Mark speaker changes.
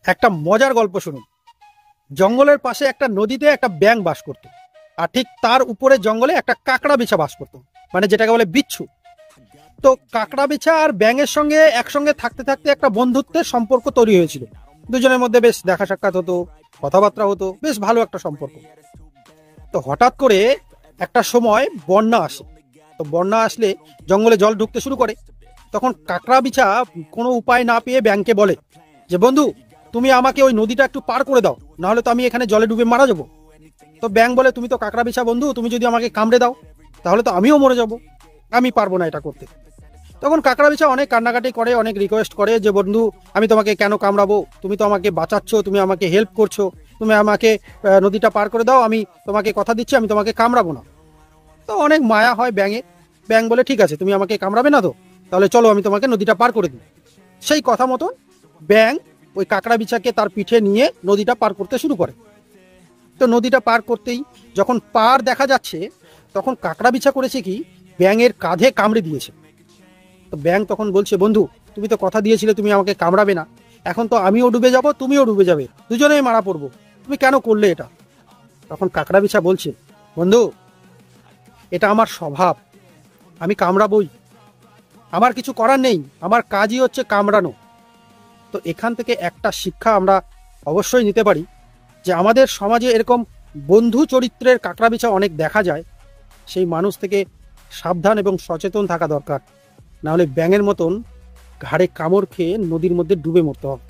Speaker 1: একটা মজার গল্প শুনুন। জঙ্গলের পাশে একটা নদীতে একটা ব্যাঙ বাস করত, আর ঠিক তার উপরে জঙ্গলে একটা কাঁকড়া বিছা বাস করত, মানে যেটাকে বলে বিচ্ছু। তো কাঁকড়া বিছা আর ব্যাঙের সঙ্গে একসঙ্গে থাকতে থাকতে একটা বন্ধুত্বের সম্পর্ক তৈরি হয়েছিল। দুজনের মধ্যে বেশ দেখা সাক্ষাৎ হতো, কথাবার্তা হতো, বেশ ভালো একটা সম্পর্ক। তো হঠাৎ করে একটা সময় বন্যা আসে। তো বন্যা আসলে জঙ্গলে জল ঢুকতে শুরু করে। তখন কাঁকড়া বিছা কোনো উপায় না পেয়ে ব্যাঙকে বলে যে, বন্ধু, তুমি আমাকে ওই নদীটা একটু পার করে দাও, নাহলে তো আমি এখানে জলে ডুবে মারা যাবো। তো ব্যাঙ বলে, তুমি তো কাঁকড়া বিছা বন্ধু, তুমি যদি আমাকে কামড়ে দাও তাহলে তো আমিও মরে যাব, আমি পারবো না এটা করতে। তখন কাঁকড়া বিছা অনেক কান্নাকাটি করে, অনেক রিকোয়েস্ট করে যে, বন্ধু, আমি তোমাকে কেন কামড়াবো, তুমি তো আমাকে বাঁচাচ্ছ, তুমি আমাকে হেল্প করছো, তুমি আমাকে নদীটা পার করে দাও, আমি তোমাকে কথা দিচ্ছি আমি তোমাকে কামড়াবো না। তো অনেক মায়া হয় ব্যাঙের। ব্যাঙ বলে, ঠিক আছে, তুমি আমাকে কামড়াবে না তো, তাহলে চলো আমি তোমাকে নদীটা পার করে দিই। সেই কথা মতন ব্যাঙ ওই কাঁকড়া বিছাকে তার পিঠে নিয়ে নদীটা পার করতে শুরু করে। তো নদীটা পার করতেই যখন পার দেখা যাচ্ছে, তখন কাঁকড়া বিছা করেছে কি, ব্যাঙের কাঁধে কামড়ে দিয়েছে। তো ব্যাঙ তখন বলছে, বন্ধু, তুমি তো কথা দিয়েছিলে তুমি আমাকে কামড়াবে না, এখন তো আমিও ডুবে যাব, তুমিও ডুবে যাবে, দুজনেই মারা পড়বো, তুমি কেন করলে এটা? তখন কাঁকড়া বিছা বলছে, বন্ধু, এটা আমার স্বভাব, আমি কামড়াবই, আমার কিছু করার নেই, আমার কাজই হচ্ছে কামড়ানো। তো এখান থেকে একটা শিক্ষা আমরা অবশ্যই নিতে পারি, যে আমাদের সমাজে এরকম বন্ধু চরিত্রের কাঁকড়া বিছা অনেক দেখা যায়। সেই মানুষ থেকে সাবধান এবং সচেতন থাকা দরকার, নাহলে ব্যাঙের মতন ঘাড়ে কামড় খেয়ে নদীর মধ্যে ডুবে মরতে হবে।